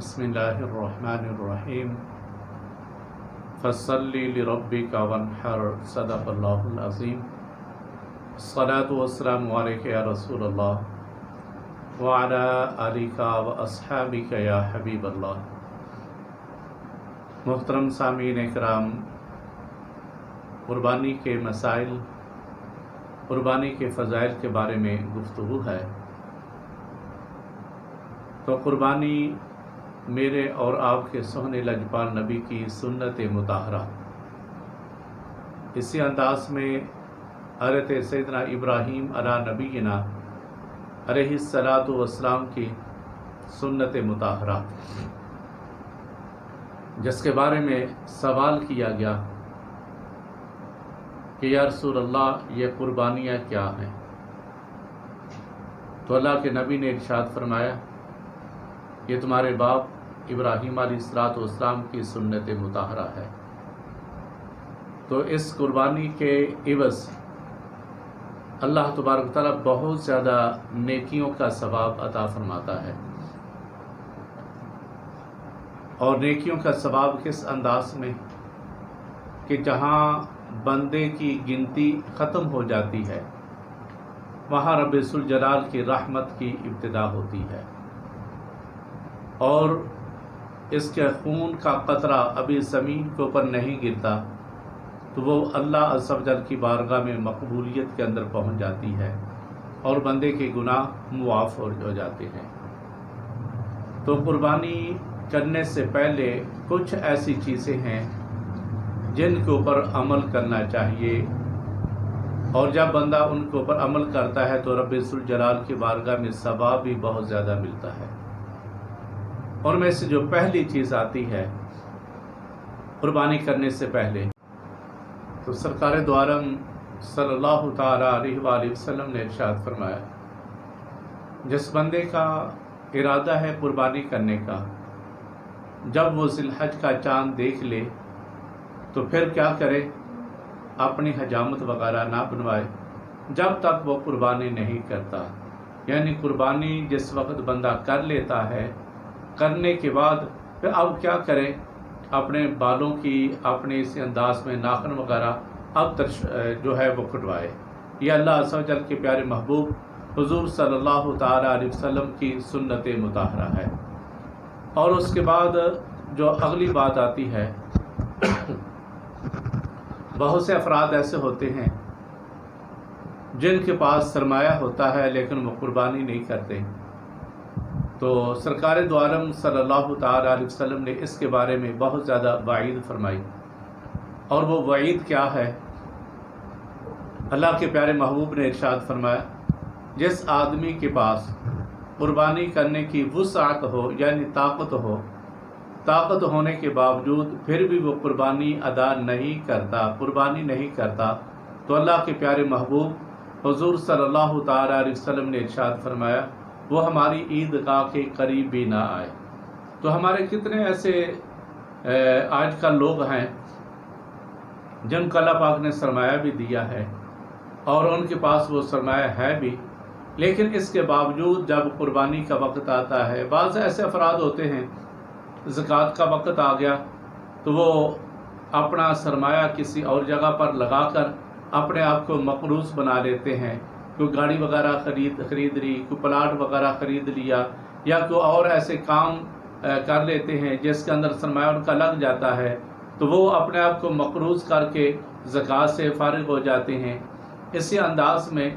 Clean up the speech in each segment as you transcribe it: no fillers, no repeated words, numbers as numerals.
بسم اللہ الرحمن الرحیم فصلی لربک وانحر صدق اللہ العظیم الصلاة والسلام علیک یا رسول اللہ وعلی آلک واصحابک یا حبیب اللہ۔ محترم سامعین اکرام، قربانی کے مسائل، قربانی کے فضائل کے بارے میں گفتگو ہے۔ تو قربانی میرے اور آپ کے سونے لجپال نبی کی سنت مطہرہ، اسی انداز میں حضرت سیدنا ابراہیم علی نبینا علیہ الصلاۃ والسلام کی سنت مطہرہ، جس کے بارے میں سوال کیا گیا کہ یا رسول اللہ یہ قربانیاں کیا ہیں؟ تو اللہ کے نبی نے ارشاد فرمایا یہ تمہارے باپ ابراہیم علیہ الصلوۃ والسلام کی سنت مطہرہ ہے۔ تو اس قربانی کے عوض اللہ تبارک تعالیٰ بہت زیادہ نیکیوں کا ثواب عطا فرماتا ہے۔ اور نیکیوں کا ثواب کس انداز میں کہ جہاں بندے کی گنتی ختم ہو جاتی ہے وہاں رب ذوالجلال کی رحمت کی ابتدا ہوتی ہے، اور اس کے خون کا قطرہ ابھی زمین کے اوپر نہیں گرتا تو وہ اللہ عز و جل کی بارگاہ میں مقبولیت کے اندر پہنچ جاتی ہے اور بندے کے گناہ معاف ہو جاتے ہیں۔ تو قربانی کرنے سے پہلے کچھ ایسی چیزیں ہیں جن کے اوپر عمل کرنا چاہیے، اور جب بندہ ان کے اوپر عمل کرتا ہے تو رب ذوالجلال کی بارگاہ میں ثواب بھی بہت زیادہ ملتا ہے۔ اور میں سے جو پہلی چیز آتی ہے قربانی کرنے سے پہلے، تو سرکار دو عالم صلی اللہ تعالی علیہ وآلہ وسلم نے ارشاد فرمایا جس بندے کا ارادہ ہے قربانی کرنے کا، جب وہ ذی الحج کا چاند دیکھ لے تو پھر کیا کرے؟ اپنی حجامت وغیرہ نہ بنوائے جب تک وہ قربانی نہیں کرتا۔ یعنی قربانی جس وقت بندہ کر لیتا ہے، کرنے کے بعد پھر اب کیا کرے؟ اپنے بالوں کی اپنے اس انداز میں ناخن وغیرہ اب جو ہے وہ کٹوائے۔ یہ اللہ عز و جل کے پیارے محبوب حضور صلی اللہ تعالی علیہ وسلم کی سنت مطہرہ ہے۔ اور اس کے بعد جو اگلی بات آتی ہے، بہت سے افراد ایسے ہوتے ہیں جن کے پاس سرمایہ ہوتا ہے لیکن وہ قربانی نہیں کرتے۔ تو سرکار دو عالم صلی اللہ تعالی علیہ وسلم نے اس کے بارے میں بہت زیادہ وعید فرمائی، اور وہ وعید کیا ہے؟ اللہ کے پیارے محبوب نے ارشاد فرمایا جس آدمی کے پاس قربانی کرنے کی وسعت ہو، یعنی طاقت ہونے کے باوجود پھر بھی وہ قربانی ادا نہیں کرتا، قربانی نہیں کرتا، تو اللہ کے پیارے محبوب حضور صلی اللہ تعالی علیہ وسلم نے ارشاد فرمایا وہ ہماری عیدگاہ کے قریب بھی نہ آئے۔ تو ہمارے کتنے ایسے آج کل لوگ ہیں جن کو اللہ پاک نے سرمایہ بھی دیا ہے اور ان کے پاس وہ سرمایہ ہے بھی، لیکن اس کے باوجود جب قربانی کا وقت آتا ہے، بعض ایسے افراد ہوتے ہیں زکوٰۃ کا وقت آ گیا تو وہ اپنا سرمایہ کسی اور جگہ پر لگا کر اپنے آپ کو مقروض بنا لیتے ہیں۔ کوئی گاڑی وغیرہ خرید لی، کوئی پلاٹ وغیرہ خرید لیا، یا کوئی اور ایسے کام کر لیتے ہیں جس کے اندر سرمایہ ان کا لگ جاتا ہے، تو وہ اپنے آپ کو مقروض کر کے زکوٰۃ سے فارغ ہو جاتے ہیں۔ اسی انداز میں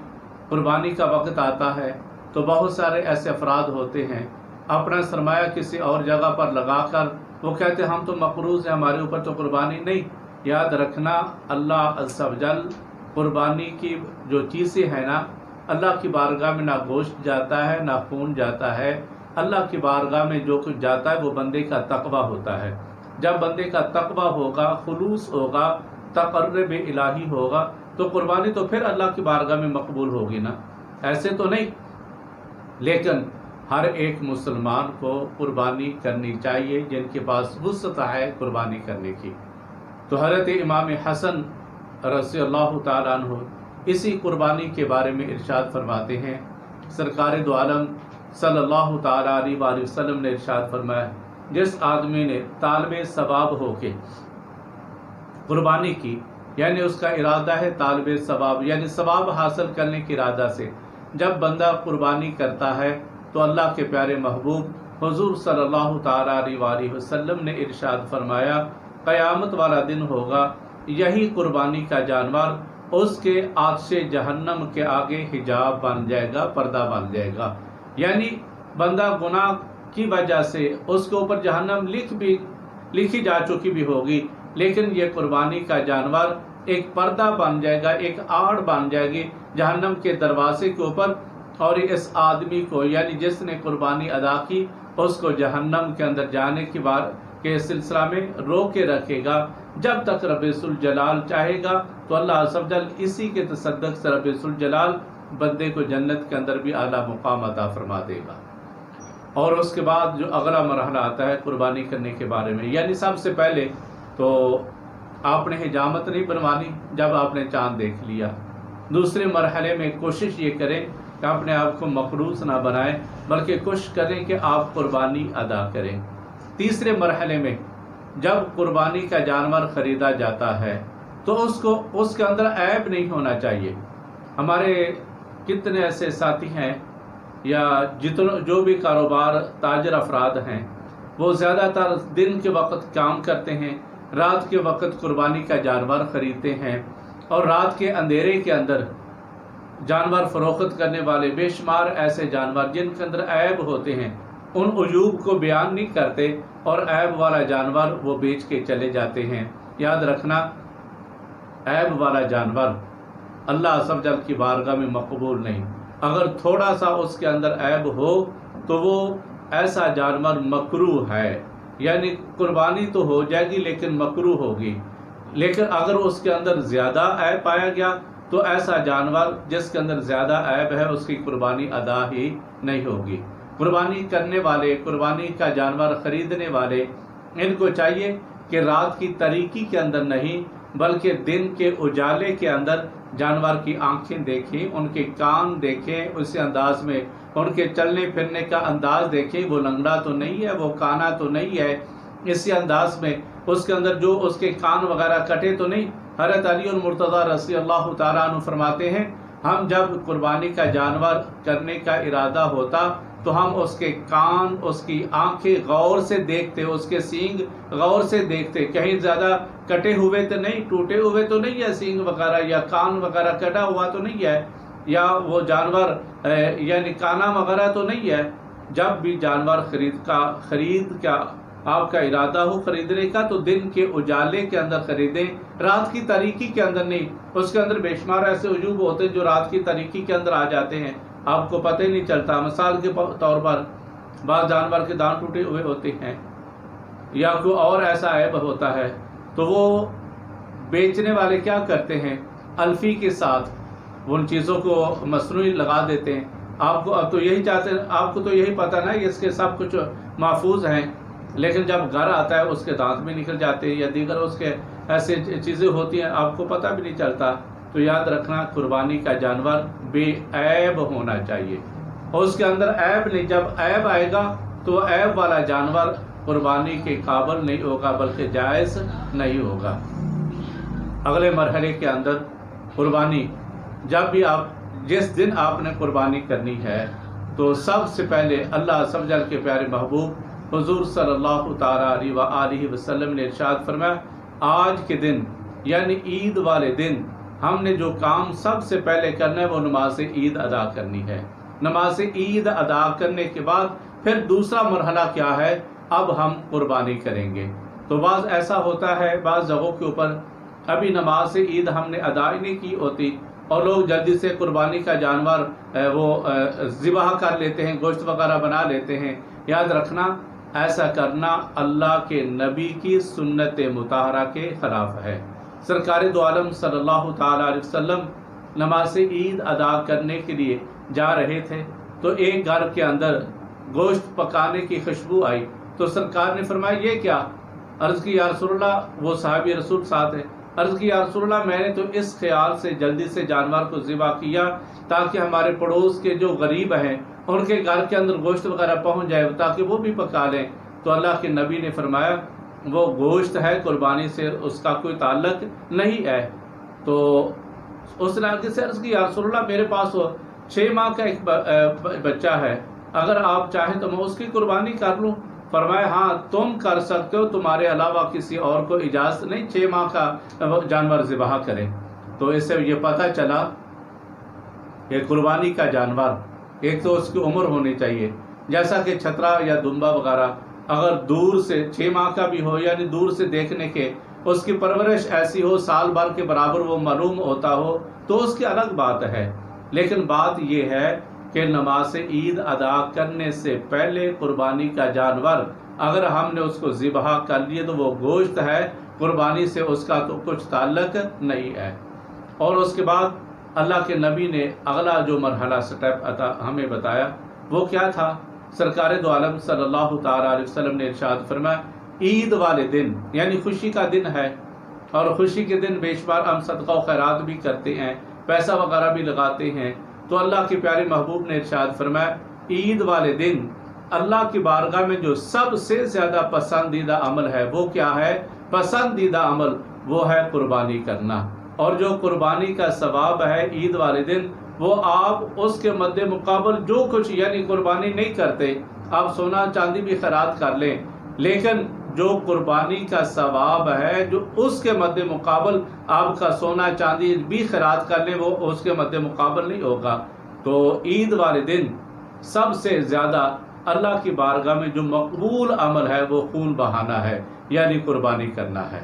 قربانی کا وقت آتا ہے تو بہت سارے ایسے افراد ہوتے ہیں اپنا سرمایہ کسی اور جگہ پر لگا کر وہ کہتے ہیں ہم تو مقروض ہیں، ہمارے اوپر تو قربانی نہیں۔ یاد رکھنا اللہ عز و جل قربانی کی جو چیزیں ہیں نا، اللہ کی بارگاہ میں نہ گوشت جاتا ہے نہ خون جاتا ہے، اللہ کی بارگاہ میں جو کچھ جاتا ہے وہ بندے کا تقویٰ ہوتا ہے۔ جب بندے کا تقویٰ ہوگا، خلوص ہوگا، تقرب الہی ہوگا تو قربانی تو پھر اللہ کی بارگاہ میں مقبول ہوگی نا، ایسے تو نہیں۔ لیکن ہر ایک مسلمان کو قربانی کرنی چاہیے جن کے پاس وسعت ہے قربانی کرنے کی۔ تو حضرت امام حسن رضی اللہ تعالیٰ عنہ اسی قربانی کے بارے میں ارشاد فرماتے ہیں، سرکار دو عالم صلی اللہ تعالیٰ علیہ وآلہ وسلم نے ارشاد فرمایا جس آدمی نے طالب ثواب ہو کے قربانی کی، یعنی اس کا ارادہ ہے طالب ثواب، یعنی ثواب حاصل کرنے کے ارادہ سے جب بندہ قربانی کرتا ہے تو اللہ کے پیارے محبوب حضور صلی اللہ تعالیٰ علیہ وآلہ وسلم نے ارشاد فرمایا قیامت والا دن ہوگا، یہی قربانی کا جانور اس کے آتش جہنم کے آگے حجاب بن جائے گا، پردہ بن جائے گا۔ یعنی بندہ گناہ کی وجہ سے اس کے اوپر جہنم لکھی جا چکی بھی ہوگی، لیکن یہ قربانی کا جانور ایک پردہ بن جائے گا، ایک آڑ بن جائے گی جہنم کے دروازے کے اوپر، اور اس آدمی کو یعنی جس نے قربانی ادا کی اس کو جہنم کے اندر جانے کے سلسلہ میں روک کے رکھے گا جب تک رب ذوالجلال چاہے گا تو اللہ عز و جل اسی کے تصدق سے رب ذوالجلال بندے کو جنت کے اندر بھی اعلیٰ مقام عطا فرما دے گا۔ اور اس کے بعد جو اگلا مرحلہ آتا ہے قربانی کرنے کے بارے میں، یعنی سب سے پہلے تو آپ نے حجامت نہیں بنوانی جب آپ نے چاند دیکھ لیا۔ دوسرے مرحلے میں کوشش یہ کریں کہ اپنے آپ کو مقروض نہ بنائیں، بلکہ کوشش کریں کہ آپ قربانی ادا کریں۔ تیسرے مرحلے میں جب قربانی کا جانور خریدا جاتا ہے تو اس کے اندر عیب نہیں ہونا چاہیے۔ ہمارے کتنے ایسے ساتھی ہیں یا جو بھی کاروبار تاجر افراد ہیں وہ زیادہ تر دن کے وقت کام کرتے ہیں، رات کے وقت قربانی کا جانور خریدتے ہیں، اور رات کے اندھیرے کے اندر جانور فروخت کرنے والے بے شمار ایسے جانور جن کے اندر عیب ہوتے ہیں ان عیوب کو بیان نہیں کرتے اور عیب والا جانور وہ بیچ کے چلے جاتے ہیں۔ یاد رکھنا عیب والا جانور اللہ عز و جل کی بارگاہ میں مقبول نہیں۔ اگر تھوڑا سا اس کے اندر عیب ہو تو وہ ایسا جانور مکروہ ہے، یعنی قربانی تو ہو جائے گی لیکن مکروہ ہوگی۔ لیکن اگر اس کے اندر زیادہ عیب پایا گیا تو ایسا جانور جس کے اندر زیادہ عیب ہے اس کی قربانی ادا ہی نہیں ہوگی۔ قربانی کرنے والے، قربانی کا جانور خریدنے والے، ان کو چاہیے کہ رات کی تاریکی کے اندر نہیں بلکہ دن کے اجالے کے اندر جانور کی آنکھیں دیکھیں، ان کے کان دیکھیں، اسی انداز میں ان کے چلنے پھرنے کا انداز دیکھیں، وہ لنگڑا تو نہیں ہے، وہ کانا تو نہیں ہے، اسی انداز میں اس کے اندر جو اس کے کان وغیرہ کٹے تو نہیں۔ حضرت علی المرتضیٰ رضی اللہ تعالیٰ عنہ فرماتے ہیں ہم جب قربانی کا جانور کرنے کا ارادہ ہوتا تو ہم اس کے کان، اس کی آنکھیں غور سے دیکھتے، اس کے سینگ غور سے دیکھتے، کہیں زیادہ کٹے ہوئے تو نہیں، ٹوٹے ہوئے تو نہیں ہے سینگ وغیرہ، یا کان وغیرہ کٹا ہوا تو نہیں ہے، یا وہ جانور یعنی کانا وغیرہ تو نہیں ہے۔ جب بھی جانور خرید کا آپ کا ارادہ ہو خریدنے کا تو دن کے اجالے کے اندر خریدیں، رات کی تاریکی کے اندر نہیں۔ اس کے اندر بے شمار ایسے عیوب ہوتے ہیں جو رات کی تاریکی کے اندر آ جاتے ہیں، آپ کو پتہ ہی نہیں چلتا۔ مثال کے طور پر بعض جانور کے دانت ٹوٹے ہوئے ہوتے ہیں یا کوئی اور ایسا عیب ہوتا ہے تو وہ بیچنے والے کیا کرتے ہیں، الفی کے ساتھ ان چیزوں کو مصنوعی لگا دیتے ہیں۔ آپ کو اب تو یہی چاہتے ہیں، آپ کو تو یہی پتہ نا اس کے سب کچھ محفوظ ہیں، لیکن جب گھر آتا ہے اس کے دانت بھی نکل جاتے ہیں یا دیگر اس کے ایسے چیزیں ہوتی ہیں آپ کو پتہ بھی نہیں چلتا۔ تو یاد رکھنا قربانی کا جانور بے عیب ہونا چاہیے، اور اس کے اندر عیب نہیں۔ جب عیب آئے گا تو عیب والا جانور قربانی کے قابل نہیں ہوگا بلکہ جائز نہیں ہوگا۔ اگلے مرحلے کے اندر قربانی، جب بھی جس دن آپ نے قربانی کرنی ہے تو سب سے پہلے اللہ عز و جل کے پیارے محبوب حضور صلی اللہ تعالیٰ علیہ وآلہ وسلم نے ارشاد فرمایا آج کے دن یعنی عید والے دن ہم نے جو کام سب سے پہلے کرنا ہے وہ نماز عید ادا کرنی ہے۔ نماز عید ادا کرنے کے بعد پھر دوسرا مرحلہ کیا ہے، اب ہم قربانی کریں گے۔ تو بعض ایسا ہوتا ہے بعض جگہوں کے اوپر ابھی نماز عید ہم نے ادا ہی نہیں کی ہوتی اور لوگ جلدی سے قربانی کا جانور وہ ذبح کر لیتے ہیں، گوشت وغیرہ بنا لیتے ہیں۔ یاد رکھنا ایسا کرنا اللہ کے نبی کی سنت مطہرہ کے خلاف ہے۔ سرکار دو عالم صلی اللہ تعالیٰ علیہ وسلم نماز عید ادا کرنے کے لیے جا رہے تھے تو ایک گھر کے اندر گوشت پکانے کی خوشبو آئی تو سرکار نے فرمایا یہ کیا؟ عرض کی یا رسول اللہ، وہ صحابی رسول ساتھ ہے، عرض کی یا رسول اللہ میں نے تو اس خیال سے جلدی سے جانور کو ذبح کیا تاکہ ہمارے پڑوس کے جو غریب ہیں ان کے گھر کے اندر گوشت وغیرہ پہنچ جائے تاکہ وہ بھی پکا لیں۔ تو اللہ کے نبی نے فرمایا وہ گوشت ہے، قربانی سے اس کا کوئی تعلق نہیں ہے۔ تو اس نے آگے سے عرض کی یا رسول اللہ میرے پاس 6 ماہ کا ایک بچہ ہے، اگر آپ چاہیں تو میں اس کی قربانی کر لوں؟ فرمایا ہاں تم کر سکتے ہو، تمہارے علاوہ کسی اور کو اجازت نہیں 6 ماہ کا جانور ذبح کرے۔ تو اس سے یہ پتہ چلا کہ قربانی کا جانور ایک تو اس کی عمر ہونی چاہیے، جیسا کہ چھترا یا دمبا وغیرہ اگر دور سے 6 ماہ کا بھی ہو، یعنی دور سے دیکھنے کے اس کی پرورش ایسی ہو سال بھر کے برابر وہ معلوم ہوتا ہو تو اس کی الگ بات ہے۔ لیکن بات یہ ہے کہ نماز عید ادا کرنے سے پہلے قربانی کا جانور اگر ہم نے اس کو ذبح کر لیے تو وہ گوشت ہے، قربانی سے اس کا تو کچھ تعلق نہیں ہے۔ اور اس کے بعد اللہ کے نبی نے اگلا جو مرحلہ سٹیپ ہمیں بتایا وہ کیا تھا؟ سرکار دو عالم صلی اللہ تعالیٰ علیہ وسلم نے ارشاد فرمایا عید والے دن یعنی خوشی کا دن ہے، اور خوشی کے دن بے شمار ہم صدقہ و خیرات بھی کرتے ہیں، پیسہ وغیرہ بھی لگاتے ہیں۔ تو اللہ کے پیارے محبوب نے ارشاد فرمایا عید والے دن اللہ کی بارگاہ میں جو سب سے زیادہ پسندیدہ عمل ہے وہ کیا ہے؟ پسندیدہ عمل وہ ہے قربانی کرنا، اور جو قربانی کا ثواب ہے عید والے دن وہ آپ اس کے مد مقابل جو کچھ یعنی قربانی نہیں کرتے، آپ سونا چاندی بھی خیرات کر لیں، لیکن جو قربانی کا ثواب ہے جو اس کے مد مقابل آپ کا سونا چاندی بھی خیرات کر لیں وہ اس کے مد مقابل نہیں ہوگا۔ تو عید والے دن سب سے زیادہ اللہ کی بارگاہ میں جو مقبول عمل ہے وہ خون بہانا ہے، یعنی قربانی کرنا ہے۔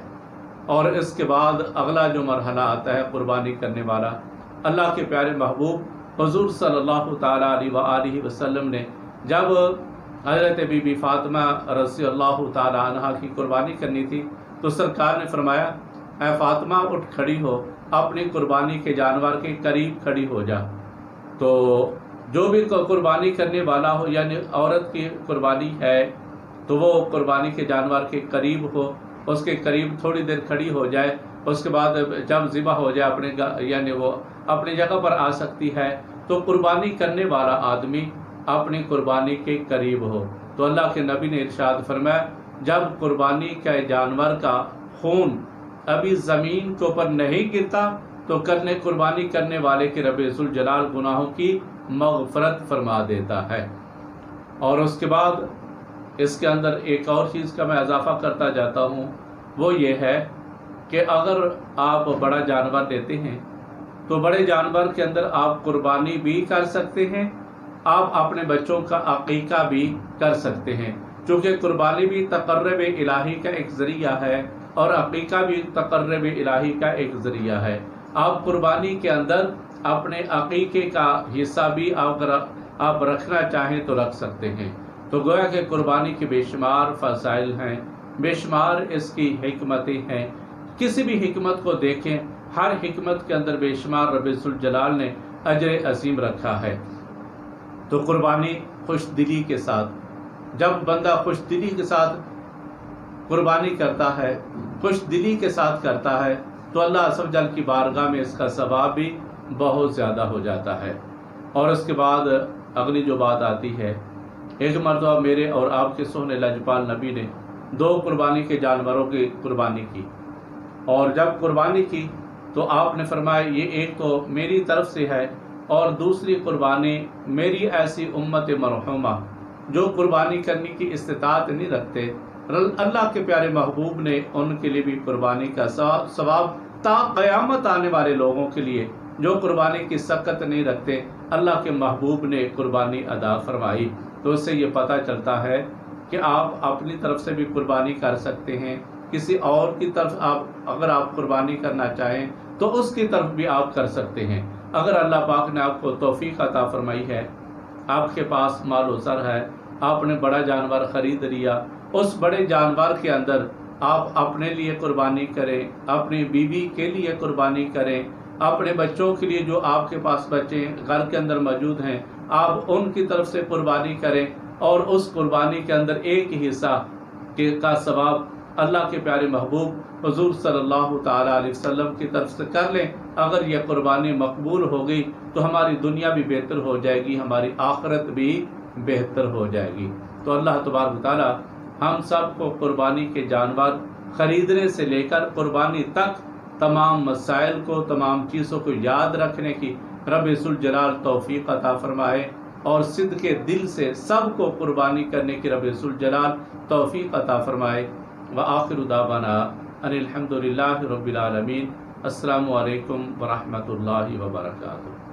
اور اس کے بعد اگلا جو مرحلہ آتا ہے قربانی کرنے والا، اللہ کے پیارے محبوب حضور صلی اللہ تعالیٰ علیہ وآلہ وسلم نے جب حضرت بی بی فاطمہ رضی اللہ تعالیٰ عنہ کی قربانی کرنی تھی تو سرکار نے فرمایا اے فاطمہ اٹھ کھڑی ہو، اپنی قربانی کے جانور کے قریب کھڑی ہو جا۔ تو جو بھی قربانی کرنے والا ہو یعنی عورت کی قربانی ہے تو وہ قربانی کے جانور کے قریب ہو، اس کے قریب تھوڑی دیر کھڑی ہو جائے، اس کے بعد جب ذبح ہو جائے یعنی وہ اپنی جگہ پر آ سکتی ہے۔ تو قربانی کرنے والا آدمی اپنی قربانی کے قریب ہو۔ تو اللہ کے نبی نے ارشاد فرمایا جب قربانی کے جانور کا خون ابھی زمین کے اوپر نہیں گرتا تو قربانی کرنے والے کے رب ذوالجلال گناہوں کی مغفرت فرما دیتا ہے۔ اور اس کے بعد اس کے اندر ایک اور چیز کا میں اضافہ کرتا جاتا ہوں، وہ یہ ہے کہ اگر آپ بڑا جانور لیتے ہیں تو بڑے جانور کے اندر آپ قربانی بھی کر سکتے ہیں، آپ اپنے بچوں کا عقیقہ بھی کر سکتے ہیں، چونکہ قربانی بھی تقرب الہی کا ایک ذریعہ ہے اور عقیقہ بھی تقرب الہی کا ایک ذریعہ ہے۔ آپ قربانی کے اندر اپنے عقیقے کا حصہ بھی اگر آپ رکھنا چاہیں تو رکھ سکتے ہیں۔ تو گویا کہ قربانی کے بے شمار فضائل ہیں، بے شمار اس کی حکمتیں ہیں، کسی بھی حکمت کو دیکھیں ہر حکمت کے اندر بے شمار رب ذوالجلال نے اجر عظیم رکھا ہے۔ تو قربانی خوش دلی کے ساتھ، جب بندہ خوش دلی کے ساتھ قربانی کرتا ہے، خوش دلی کے ساتھ کرتا ہے تو اللہ عز و جل کی بارگاہ میں اس کا ثواب بھی بہت زیادہ ہو جاتا ہے۔ اور اس کے بعد اگلی جو بات آتی ہے، ایک مرتبہ میرے اور آپ کے سونے لجپال نبی نے 2 قربانی کے جانوروں کی قربانی کی، اور جب قربانی کی تو آپ نے فرمایا یہ ایک تو میری طرف سے ہے اور دوسری قربانی میری ایسی امت مرحومہ جو قربانی کرنے کی استطاعت نہیں رکھتے، اللہ کے پیارے محبوب نے ان کے لیے بھی قربانی کا ثواب تا قیامت آنے والے لوگوں کے لیے جو قربانی کی سکت نہیں رکھتے، اللہ کے محبوب نے قربانی ادا فرمائی۔ تو اس سے یہ پتہ چلتا ہے کہ آپ اپنی طرف سے بھی قربانی کر سکتے ہیں، کسی اور کی طرف اگر آپ قربانی کرنا چاہیں تو اس کی طرف بھی آپ کر سکتے ہیں۔ اگر اللہ پاک نے آپ کو توفیق عطا فرمائی ہے، آپ کے پاس مال و زر ہے، آپ نے بڑا جانور خرید لیا، اس بڑے جانور کے اندر آپ اپنے لیے قربانی کریں، اپنی بیوی کے لیے قربانی کریں، اپنے بچوں کے لیے جو آپ کے پاس بچے گھر کے اندر موجود ہیں آپ ان کی طرف سے قربانی کریں، اور اس قربانی کے اندر ایک حصہ کا ثواب اللہ کے پیارے محبوب حضور صلی اللہ تعالیٰ علیہ وسلم کی طرف سے کر لیں۔ اگر یہ قربانی مقبول ہو گئی تو ہماری دنیا بھی بہتر ہو جائے گی، ہماری آخرت بھی بہتر ہو جائے گی۔ تو اللہ تبارک و تعالیٰ ہم سب کو قربانی کے جانور خریدنے سے لے کر قربانی تک تمام مسائل کو، تمام چیزوں کو یاد رکھنے کی رب ذوالجلال توفیق عطا فرمائے، اور صدق دل سے سب کو قربانی کرنے کی رب ذوالجلال توفیق عطا فرمائے۔ وآخر دعوانا ان الحمد للہ رب العالمین۔ السلام علیکم ورحمۃ اللہ وبرکاتہ۔